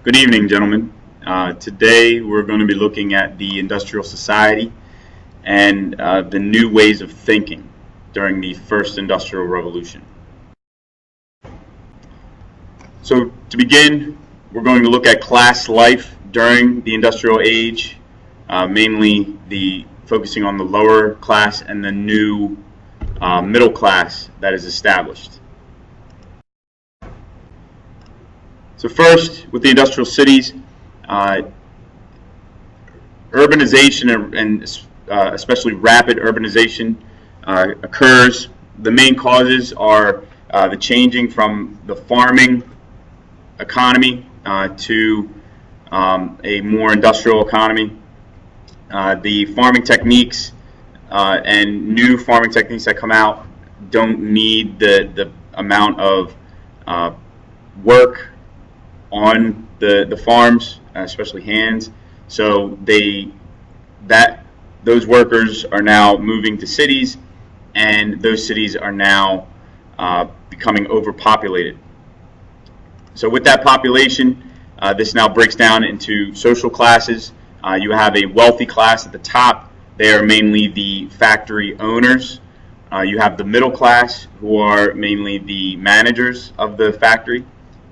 Good evening, gentlemen. Today we're going to be looking at the industrial society and the new ways of thinking during the first industrial revolution. So to begin, we're going to look at class life during the industrial age, mainly focusing on the lower class and the new middle class that is established. So first, with the industrial cities, urbanization and especially rapid urbanization occurs. The main causes are the changing from the farming economy to a more industrial economy. The farming techniques and new farming techniques that come out don't need the amount of work on the farms, especially hands. So those workers are now moving to cities, and those cities are now becoming overpopulated. So with that population, this now breaks down into social classes. You have a wealthy class at the top. They are mainly the factory owners. You have the middle class, who are mainly the managers of the factory.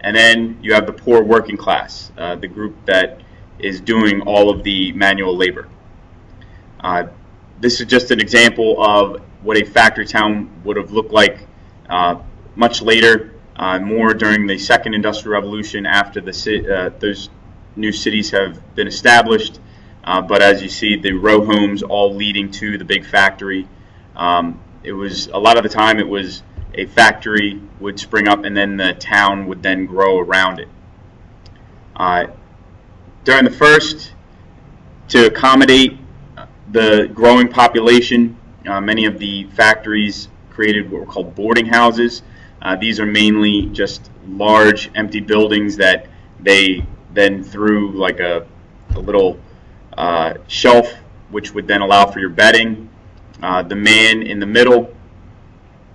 And then you have the poor working class, the group that is doing all of the manual labor. This is just an example of what a factory town would have looked like much later, more during the second industrial revolution after those new cities have been established. But as you see, the row homes all leading to the big factory. It was a lot of the time it was a factory would spring up, and then the town would then grow around it. During the first, to accommodate the growing population, many of the factories created what were called boarding houses. These are mainly just large empty buildings that they then threw like a little shelf, which would then allow for your bedding. The man in the middle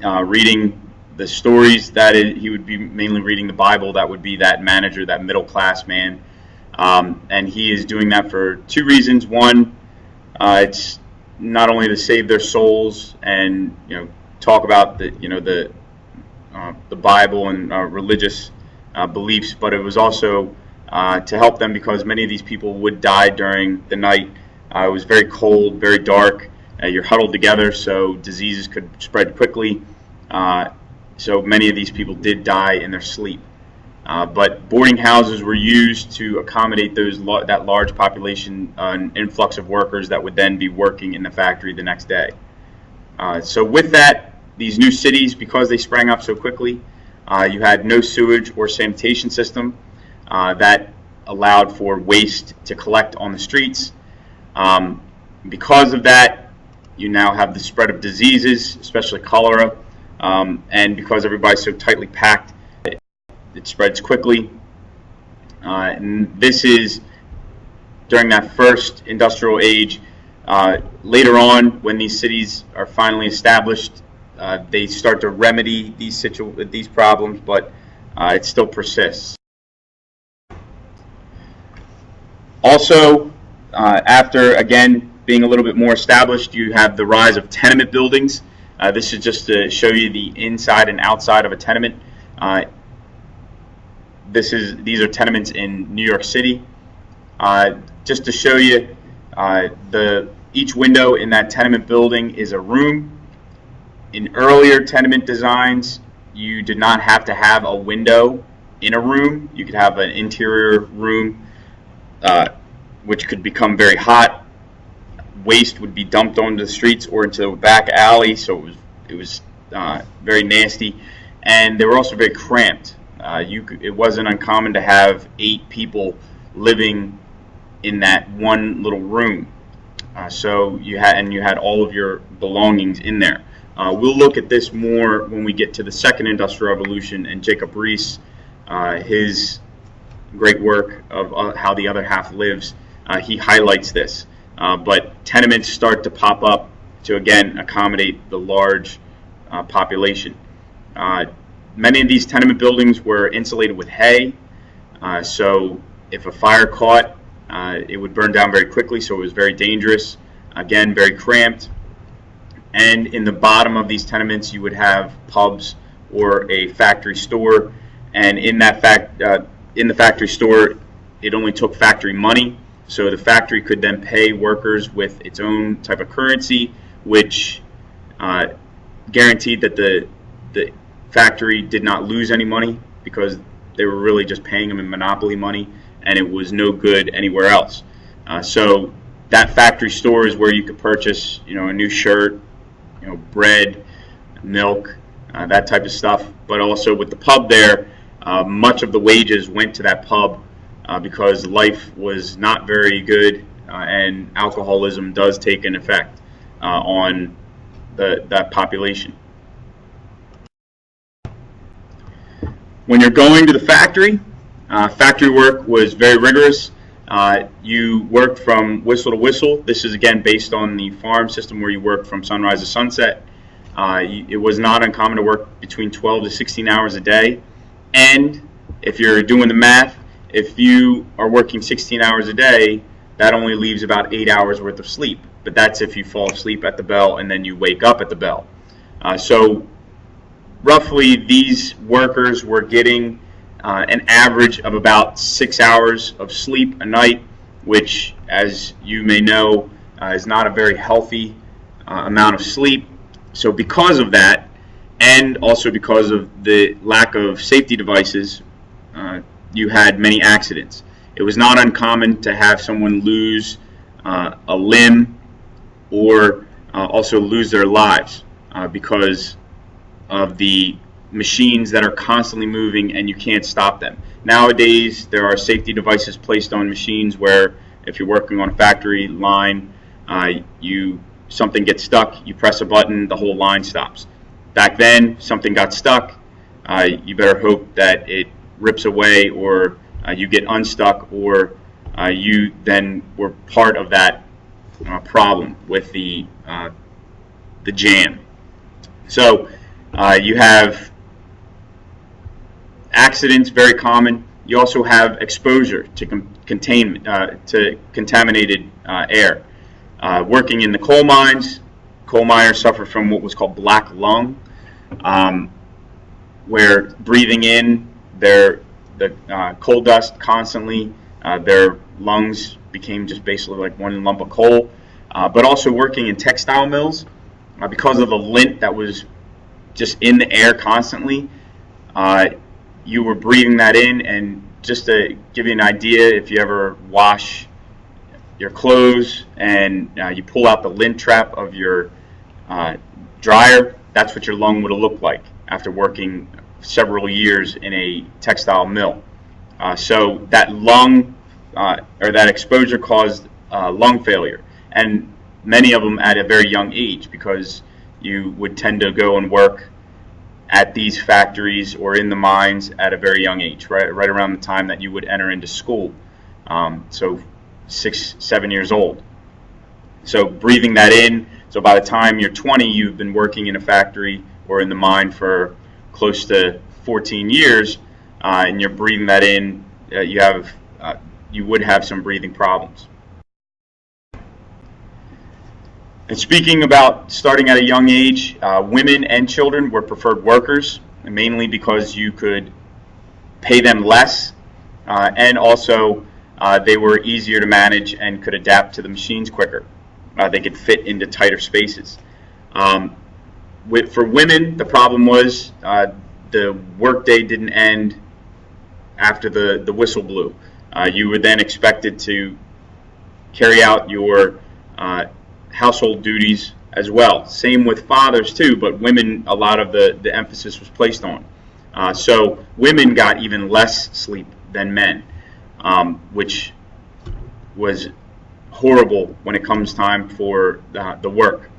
reading the stories, he would be mainly reading the Bible. That would be that manager, that middle class man, and he is doing that for two reasons. One, it's not only to save their souls and talk about the Bible and religious beliefs, but it was also to help them, because many of these people would die during the night. It was very cold, very dark. You're huddled together, so diseases could spread quickly. So many of these people did die in their sleep. But boarding houses were used to accommodate that large population, an influx of workers that would then be working in the factory the next day. So with that, these new cities, because they sprang up so quickly, you had no sewage or sanitation system that allowed for waste to collect on the streets. Because of that, you now have the spread of diseases, especially cholera, and because everybody's so tightly packed, it spreads quickly. And this is during that first industrial age. Later on, when these cities are finally established, they start to remedy these problems, but it still persists. Also, after again being a little bit more established, you have the rise of tenement buildings. This is just to show you the inside and outside of a tenement. These are tenements in New York City. Just to show you, each window in that tenement building is a room. In earlier tenement designs, you did not have to have a window in a room. You could have an interior room, which could become very hot. Waste would be dumped onto the streets or into the back alley, so it was very nasty, and they were also very cramped. It wasn't uncommon to have 8 people living in that one little room. So you had all of your belongings in there. We'll look at this more when we get to the second industrial revolution and Jacob Riis, his great work of how the other half lives. He highlights this. But tenements start to pop up to again accommodate the large population. Many of these tenement buildings were insulated with hay, so If a fire caught, it would burn down very quickly, so it was very dangerous. Again, very cramped. And in the bottom of these tenements, you would have pubs or a factory store. And in that in the factory store, it only took factory money. So the factory could then pay workers with its own type of currency, which guaranteed that the factory did not lose any money, because they were really just paying them in monopoly money, and it was no good anywhere else. So that factory store is where you could purchase, a new shirt, bread, milk, that type of stuff. But also with the pub there, much of the wages went to that pub because life was not very good, and alcoholism does take an effect on that population. When you're going to the factory, factory work was very rigorous. You worked from whistle to whistle. This is again based on the farm system where you worked from sunrise to sunset. It was not uncommon to work between 12 to 16 hours a day. And if you're doing the math, if you are working 16 hours a day, that only leaves about 8 hours worth of sleep. But that's if you fall asleep at the bell and then you wake up at the bell. So roughly these workers were getting an average of about 6 hours of sleep a night, which, as you may know, is not a very healthy amount of sleep. So because of that, and also because of the lack of safety devices, you had many accidents. It was not uncommon to have someone lose a limb or also lose their lives because of the machines that are constantly moving and you can't stop them. Nowadays, there are safety devices placed on machines where if you're working on a factory line, something gets stuck, you press a button, the whole line stops. Back then, something got stuck, you better hope that it rips away, or you get unstuck, or you then were part of that problem with the jam. So you have accidents, very common. You also have exposure to contaminated air. Working in the coal mines, coal miners suffer from what was called black lung, where breathing in the coal dust constantly, their lungs became just basically like one lump of coal. But also working in textile mills, because of the lint that was just in the air constantly, you were breathing that in. And just to give you an idea, if you ever wash your clothes and you pull out the lint trap of your dryer, that's what your lung would have looked like after working several years in a textile mill. So that lung or that exposure caused lung failure, and many of them at a very young age, because you would tend to go and work at these factories or in the mines at a very young age, right around the time that you would enter into school. So 6, 7 years old. So breathing that in, so by the time you're 20, you've been working in a factory or in the mine for close to 14 years, and you're breathing that in, you would have some breathing problems. And speaking about starting at a young age, women and children were preferred workers, mainly because you could pay them less, and also they were easier to manage and could adapt to the machines quicker. They could fit into tighter spaces. For women, the problem was the workday didn't end after the whistle blew. You were then expected to carry out your household duties as well. Same with fathers too, but women, a lot of the emphasis was placed on. So women got even less sleep than men, which was horrible when it comes time for the work.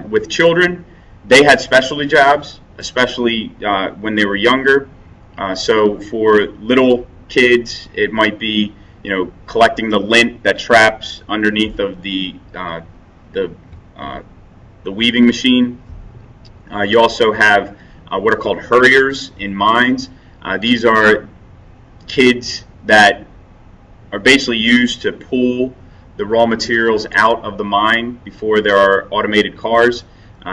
With children, they had specialty jobs, especially when they were younger. So for little kids, it might be collecting the lint that traps underneath of the weaving machine. You also have what are called hurriers in mines. These are kids that are basically used to pull the raw materials out of the mine before there are automated cars.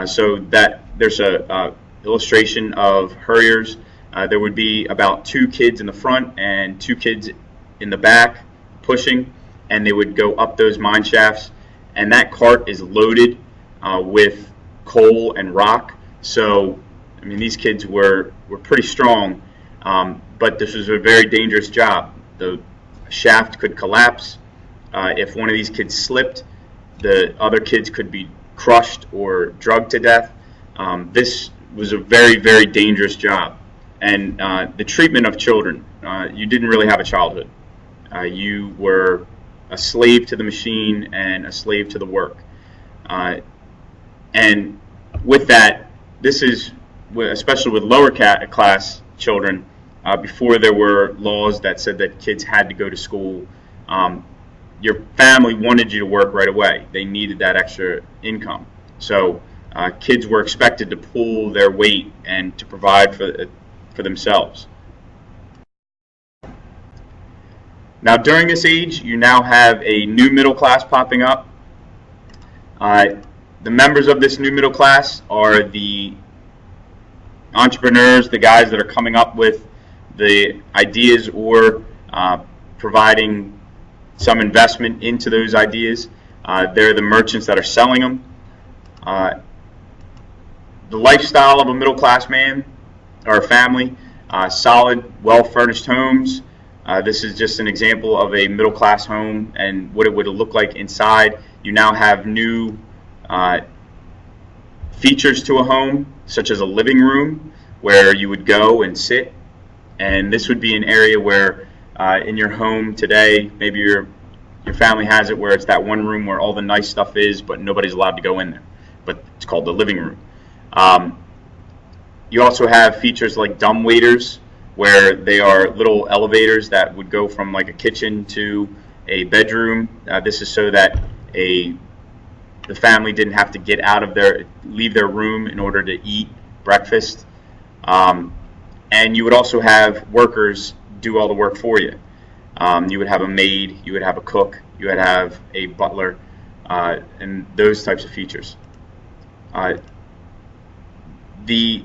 So that there's a illustration of hurriers. There would be about 2 kids in the front and 2 kids in the back pushing, and they would go up those mine shafts, and that cart is loaded with coal and rock. So I mean, these kids were pretty strong, but this was a very dangerous job. The shaft could collapse. If one of these kids slipped, the other kids could be crushed or drugged to death. This was a very, very dangerous job. And the treatment of children, you didn't really have a childhood. You were a slave to the machine and a slave to the work. And with that, this is, especially with lower class children, before there were laws that said that kids had to go to school, your family wanted you to work right away. They needed that extra income. So kids were expected to pull their weight and to provide for themselves. Now, during this age, you now have a new middle class popping up. The members of this new middle class are the entrepreneurs, the guys that are coming up with the ideas or providing some investment into those ideas. They're the merchants that are selling them. The lifestyle of a middle class man or a family, solid, well-furnished homes. This is just an example of a middle class home and what it would look like inside. You now have new features to a home, such as a living room where you would go and sit. And this would be an area where in your home today, maybe your family has it where it's that one room where all the nice stuff is, but nobody's allowed to go in there. But it's called the living room. You also have features like dumb waiters, where they are little elevators that would go from like a kitchen to a bedroom. This is so that the family didn't have to leave their room in order to eat breakfast. And you would also have workers do all the work for you. You would have a maid, you would have a cook, you would have a butler, and those types of features. The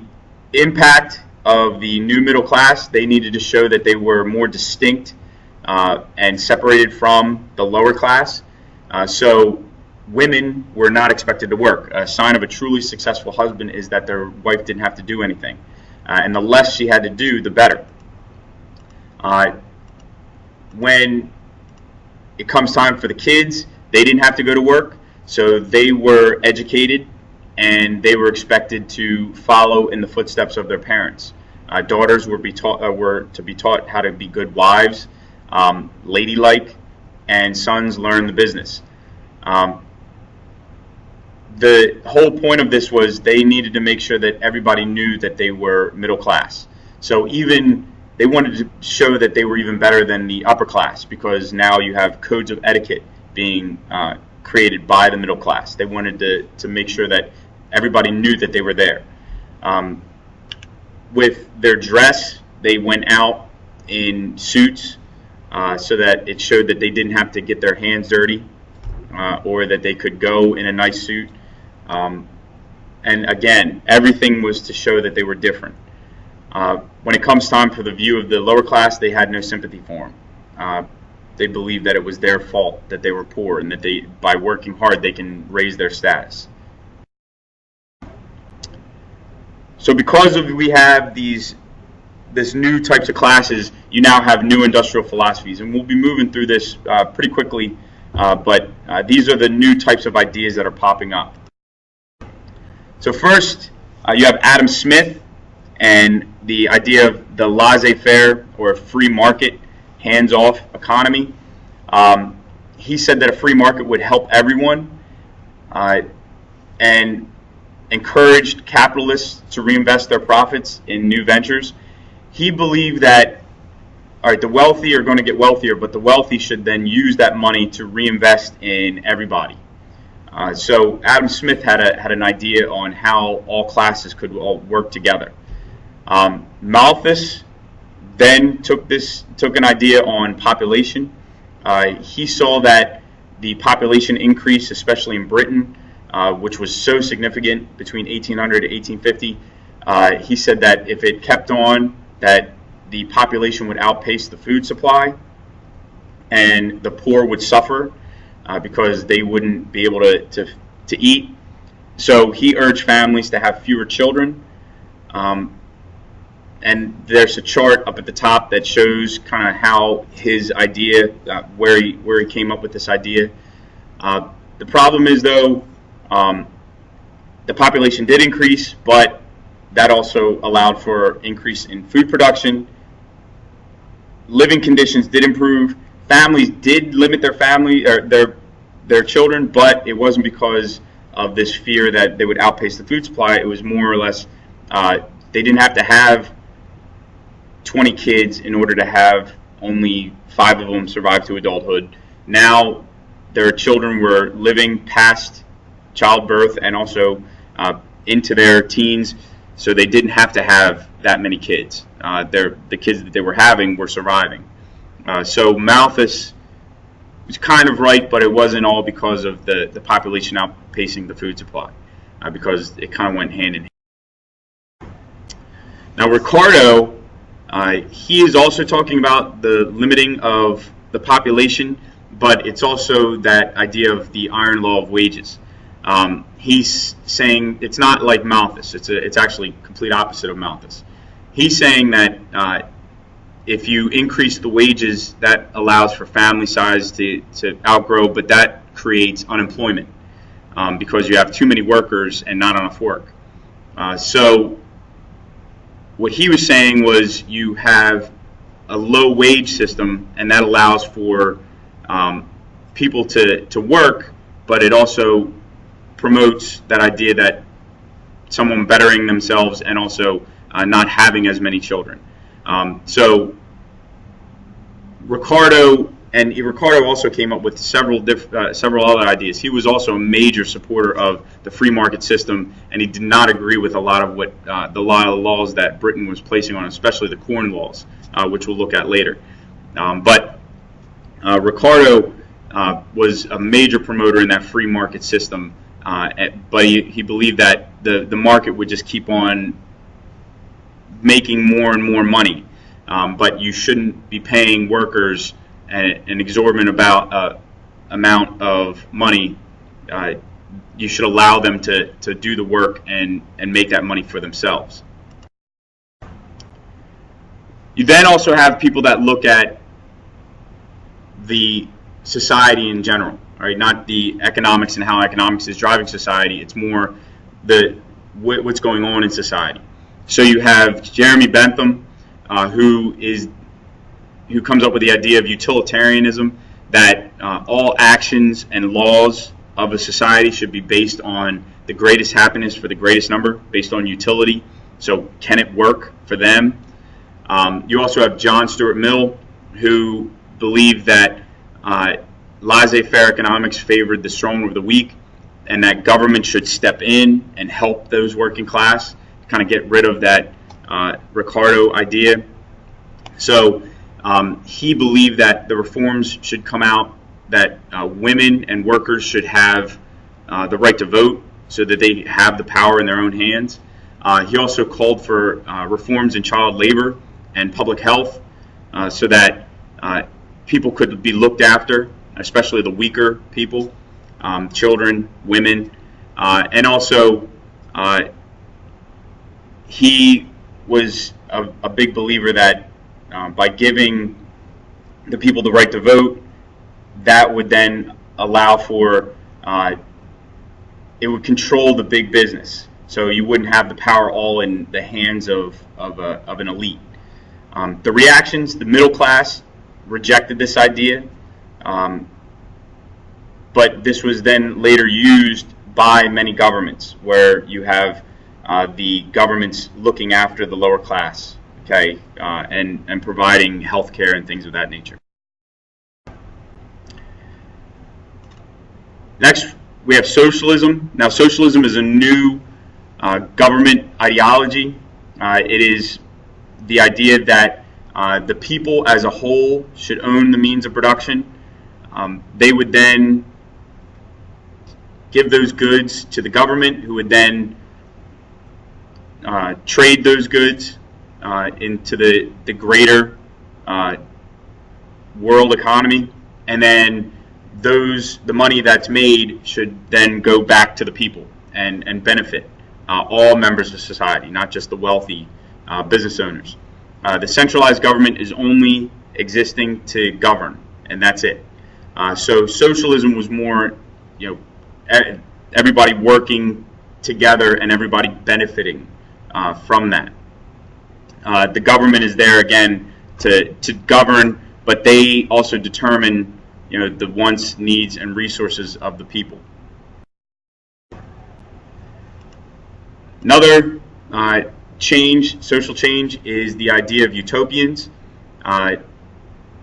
impact of the new middle class, they needed to show that they were more distinct and separated from the lower class. So women were not expected to work. A sign of a truly successful husband is that their wife didn't have to do anything. And the less she had to do, the better. When it comes time for the kids, they didn't have to go to work, so they were educated and they were expected to follow in the footsteps of their parents. Daughters were to be taught how to be good wives, ladylike, and sons learn the business. The whole point of this was they needed to make sure that everybody knew that they were middle class. So even they wanted to show that they were even better than the upper class, because now you have codes of etiquette being created by the middle class. They wanted to make sure that everybody knew that they were there. With their dress, they went out in suits so that it showed that they didn't have to get their hands dirty or that they could go in a nice suit. And again, everything was to show that they were different. When it comes time for the view of the lower class, they had no sympathy for them. They believed that it was their fault that they were poor and that by working hard they can raise their status. So because we have this new types of classes, you now have new industrial philosophies, and we'll be moving through this pretty quickly, but these are the new types of ideas that are popping up. So first, you have Adam Smith and the idea of the laissez-faire or free market, hands-off economy. He said that a free market would help everyone and encouraged capitalists to reinvest their profits in new ventures. He believed that, all right, the wealthy are going to get wealthier, but the wealthy should then use that money to reinvest in everybody. So Adam Smith had an idea on how all classes could all work together. Malthus then took an idea on population. He saw that the population increase, especially in Britain, which was so significant between 1800 to 1850, he said that if it kept on, that the population would outpace the food supply, and the poor would suffer because they wouldn't be able to eat. So he urged families to have fewer children. And there's a chart up at the top that shows kind of how his idea, where he came up with this idea. The problem is, though, the population did increase, but that also allowed for increase in food production. Living conditions did improve. Families did limit their children, but it wasn't because of this fear that they would outpace the food supply. It was more or less they didn't have to have 20 kids in order to have only 5 of them survive to adulthood. Now their children were living past childbirth and also into their teens, so they didn't have to have that many kids. The kids that they were having were surviving. So Malthus was kind of right, but it wasn't all because of the population outpacing the food supply, because it kind of went hand in hand. Now Ricardo, he is also talking about the limiting of the population, but it's also that idea of the iron law of wages. He's saying it's not like Malthus. It's actually complete opposite of Malthus. He's saying that if you increase the wages, that allows for family size to outgrow, but that creates unemployment because you have too many workers and not enough work. So what he was saying was you have a low wage system, and that allows for people to work, but it also promotes that idea that someone bettering themselves and also not having as many children. So Ricardo also came up with several other ideas. He was also a major supporter of the free market system, and he did not agree with a lot of what the laws that Britain was placing on, especially the corn laws, which we'll look at later. But Ricardo was a major promoter in that free market system, but he believed that the market would just keep on making more and more money, but you shouldn't be paying workers an exorbitant amount of money. You should allow them to do the work and make that money for themselves. You then also have people that look at the society in general, right? Not the economics and how economics is driving society. It's more what's going on in society. So you have Jeremy Bentham, who comes up with the idea of utilitarianism, that all actions and laws of a society should be based on the greatest happiness for the greatest number, based on utility. So can it work for them? You also have John Stuart Mill, who believed that laissez-faire economics favored the strong over the weak, and that government should step in and help those working class, kind of get rid of that Ricardo idea. So he believed that the reforms should come out that women and workers should have the right to vote, so that they have the power in their own hands. He also called for reforms in child labor and public health, so that people could be looked after, especially the weaker people, children, women, and also he was a big believer that by giving the people the right to vote, that would then allow for it would control the big business, so you wouldn't have the power all in the hands of an elite. The reactions, the middle class rejected this idea, but this was then later used by many governments, where you have the governments looking after the lower class, okay, and providing health care and things of that nature. Next, we have socialism. Now, socialism is a new government ideology. It is the idea that the people as a whole should own the means of production, They would then give those goods to the government, who would then trade those goods into the greater world economy, and then the money that's made should then go back to the people and benefit all members of society, not just the wealthy business owners. The centralized government is only existing to govern, and that's it. So socialism was more, everybody working together and everybody benefiting from that. The government is there again to govern, but they also determine the wants, needs, and resources of the people. Another social change, is the idea of utopians.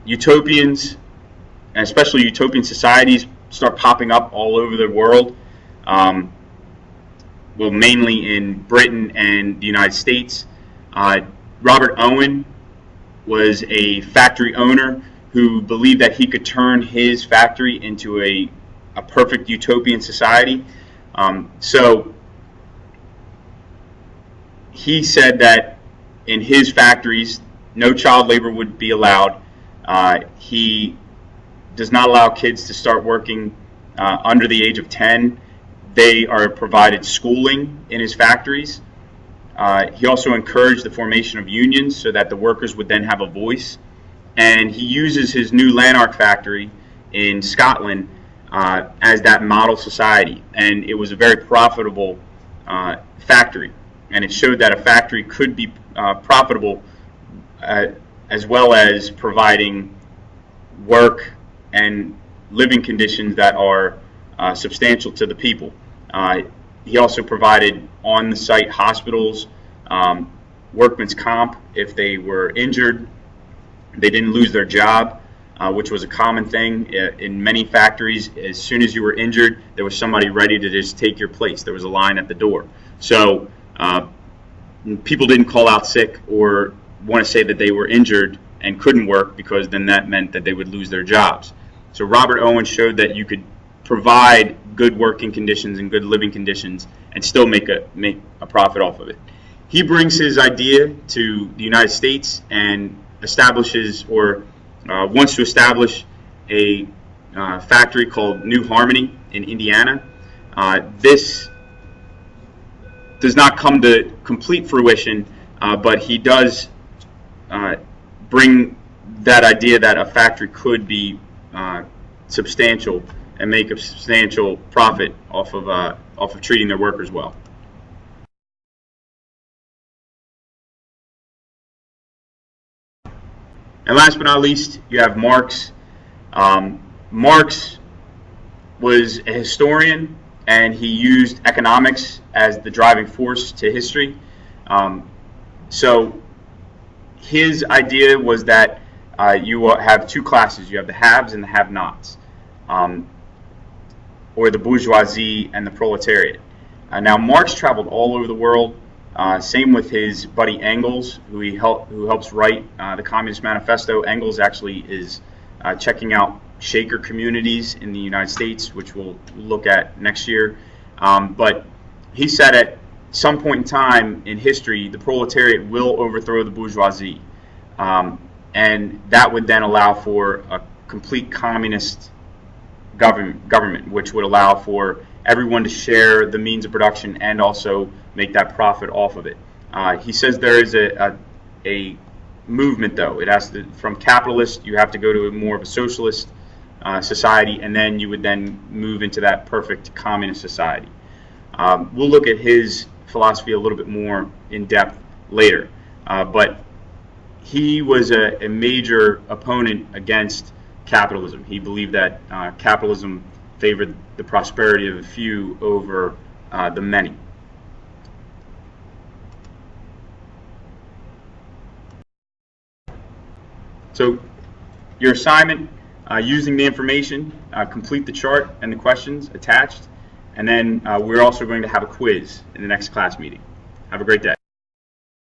Utopians, and especially utopian societies, start popping up all over the world. Well, mainly in Britain and the United States. Robert Owen was a factory owner who believed that he could turn his factory into a perfect utopian society. So he said that in his factories, no child labor would be allowed. He does not allow kids to start working under the age of 10. They are provided schooling in his factories. He also encouraged the formation of unions so that the workers would then have a voice. And he uses his new Lanark factory in Scotland as that model society. And it was a very profitable factory. And it showed that a factory could be profitable as well as providing work and living conditions that are substantial to the people. He also provided on-the-site hospitals, workman's comp if they were injured. They didn't lose their job, which was a common thing in many factories. As soon as you were injured, there was somebody ready to just take your place. There was a line at the door. So people didn't call out sick or want to say that they were injured and couldn't work, because then that meant that they would lose their jobs. So Robert Owen showed that you could provide good working conditions and good living conditions and still make a profit off of it. He brings his idea to the United States and establishes, or wants to establish, a factory called New Harmony in Indiana. This does not come to complete fruition, but he does bring that idea that a factory could be substantial and make a substantial profit off of treating their workers well. And last but not least, you have Marx. Marx was a historian, and he used economics as the driving force to history. So his idea was that you have two classes. You have the haves and the have-nots, or the bourgeoisie and the proletariat. Now, Marx traveled all over the world. Same with his buddy Engels, who helps write the Communist Manifesto. Engels actually is checking out Shaker communities in the United States, which we'll look at next year. But he said at some point in time in history, the proletariat will overthrow the bourgeoisie. And that would then allow for a complete communist government, which would allow for everyone to share the means of production and also make that profit off of it. He says there is a movement, though. It has to, from capitalist, you have to go to more of a socialist society, and then you would then move into that perfect communist society. We'll look at his philosophy a little bit more in depth later, but he was a major opponent against capitalism. He believed that capitalism favored the prosperity of the few over the many. So your assignment, using the information, complete the chart and the questions attached, and then we're also going to have a quiz in the next class meeting. Have a great day.